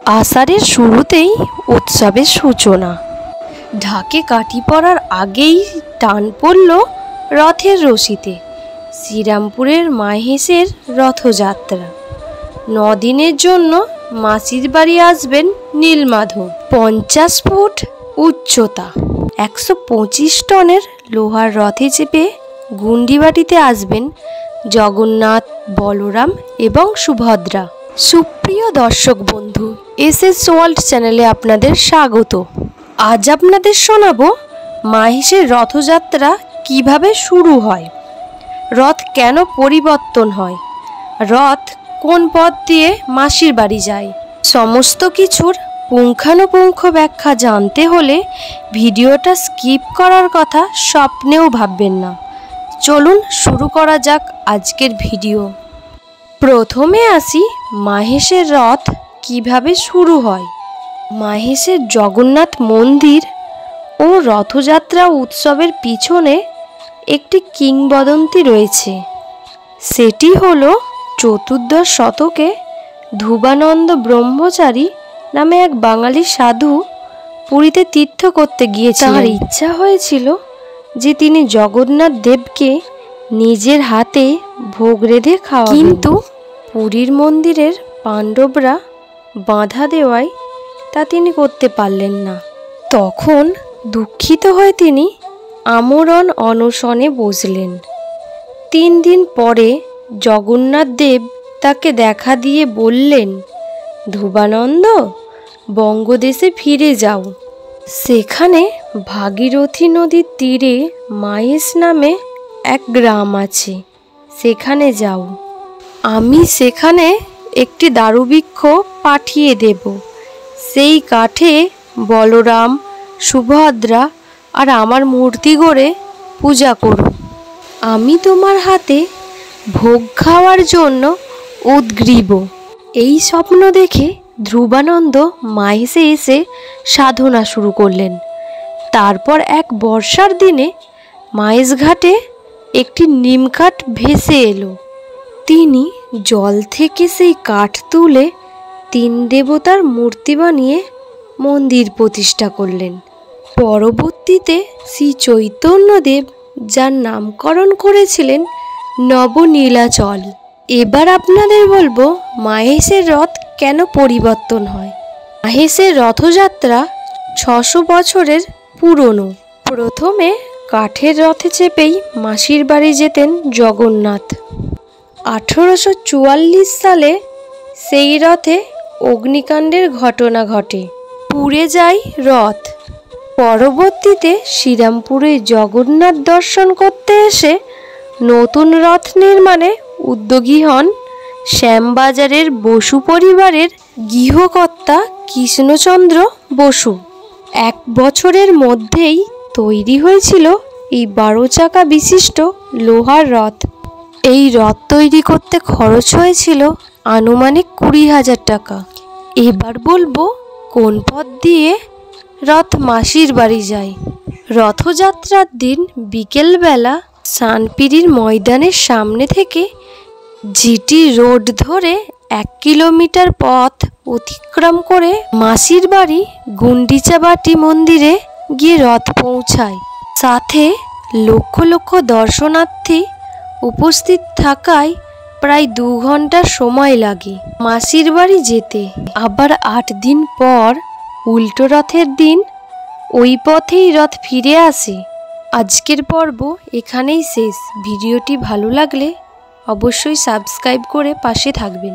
আষাঢ়ের শুরুতেই উৎসবের সূচনা। ঢাকে কাঠি পড়ার আগেই টান পড়ল রথের রশিতে। শ্রীরামপুরের মাহেশের রথযাত্রা। 9 দিনের জন্য মাসির বাড়ি আসবেন নীলমাধব। 50 ফুট উচ্চতা, 125 টনের লোহার রথে চেপে গুন্ডিবাটিতে আসবেন জগন্নাথ, বলরাম এবং সুভদ্রা। সুপ্রিয় দর্শক বন্ধু, এসএস ওয়ার্ল্ড চ্যানেলে আপনাদের স্বাগত। আজ আপনাদের শোনাবো মাহেশের রথযাত্রা কিভাবে শুরু হয়, রথ কেন পরিবর্তন হয়, রথ কোন পথ দিয়ে মাসির বাড়ি যায়। সমস্ত কিছুর পুঙ্খানুপুঙ্খ ব্যাখ্যা জানতে হলে ভিডিওটা স্কিপ করার কথা স্বপ্নেও ভাববেন না। চলুন শুরু করা যাক আজকের ভিডিও। প্রথমে আসি মাহেশের রথ কিভাবে শুরু হয়। মাহেশের জগন্নাথ মন্দির ও রথযাত্রা উৎসবের পিছনে একটি কিংবদন্তি রয়েছে। সেটি হলো 14দশ শতকে ধ্রুবানন্দ ব্রহ্মচারী নামে এক বাঙালি সাধু পুরীতে তীর্থ করতে গিয়েছিলেন। তার ইচ্ছা হয়েছিল যে তিনি জগন্নাথ দেবকে নিজের হাতে ভোগ রেঁধে খাওয়াবেন, কিন্তু পুরীর মন্দিরের পাণ্ডবরা বাধা দেওয়ায় তা তিনি করতে পারলেন না। তখন দুঃখিত হয়ে তিনি আমরণ অনশনে বসলেন। 3 দিন পরে জগন্নাথ দেব তাকে দেখা দিয়ে বললেন, ধ্রুবানন্দ, বঙ্গদেশে ফিরে যাও। সেখানে ভাগীরথী নদীর তীরে মাহেশ নামে এক গ্রাম আছে, সেখানে যাও। আমি সেখানে একটি দারুবৃক্ষ পাঠিয়ে দেব। সেই কাঠে বলরাম, সুভদ্রা আর আমার মূর্তি গড়ে পূজা করো। আমি তোমার হাতে ভোগ খাওয়ার জন্য উদগ্রীব। এই স্বপ্ন দেখে ধ্রুবানন্দ মাহেশে এসে সাধনা শুরু করলেন। তারপর এক বর্ষার দিনে মাহেশ ঘাটে একটি নিমকাঠ ভেসে এলো। তিনি জল থেকে সেই কাঠ তুলে 3 দেবতার মূর্তি বানিয়ে মন্দির প্রতিষ্ঠা করলেন। পরবর্তীতে শ্রী চৈতন্যদেব যার নামকরণ করেছিলেন নবনীলাচল। এবার আপনাদের বলবো মাহেশের রথ কেন পরিবর্তন হয়। মাহেশের রথযাত্রা 600 বছরের পুরনো। প্রথমে কাঠের রথে চেপেই মাসির বাড়ি যেতেন জগন্নাথ। 1844 সালে সেই রথে অগ্নিকাণ্ডের ঘটনা ঘটে, পুড়ে যায় রথ। পরবর্তীতে শ্রীরামপুরে জগন্নাথ দর্শন করতে এসে নতুন রথ নির্মাণে উদ্যোগী হন শ্যামবাজারের বসু পরিবারের গৃহকর্তা কৃষ্ণচন্দ্র বসু। 1 বছরের মধ্যেই তৈরি হয়েছিল এই 12 চাকা বিশিষ্ট লোহার রথ। এই রথ তৈরি করতে খরচ হয়েছিল আনুমানিক 20,000 টাকা। এবার বলবো কোন পথ দিয়ে রথ মাসির বাড়ি যায়। রথযাত্রার দিন বিকেলবেলা শানপিরির ময়দানের সামনে থেকে জিটি রোড ধরে 1 কিলোমিটার পথ অতিক্রম করে মাসির বাড়ি গুন্ডিচাবাটি মন্দিরে গিয়ে রথ পৌঁছায়। সাথে লক্ষ লক্ষ দর্শনার্থী উপস্থিত থাকায় প্রায় 2 ঘন্টা সময় লাগে মাসির বাড়ি যেতে। আবার 8 দিন পর উল্টো রথের দিন ওই পথেই রথ ফিরে আসে। আজকের পর্ব এখানেই শেষ। ভিডিওটি ভালো লাগলে অবশ্যই সাবস্ক্রাইব করে পাশে থাকবেন।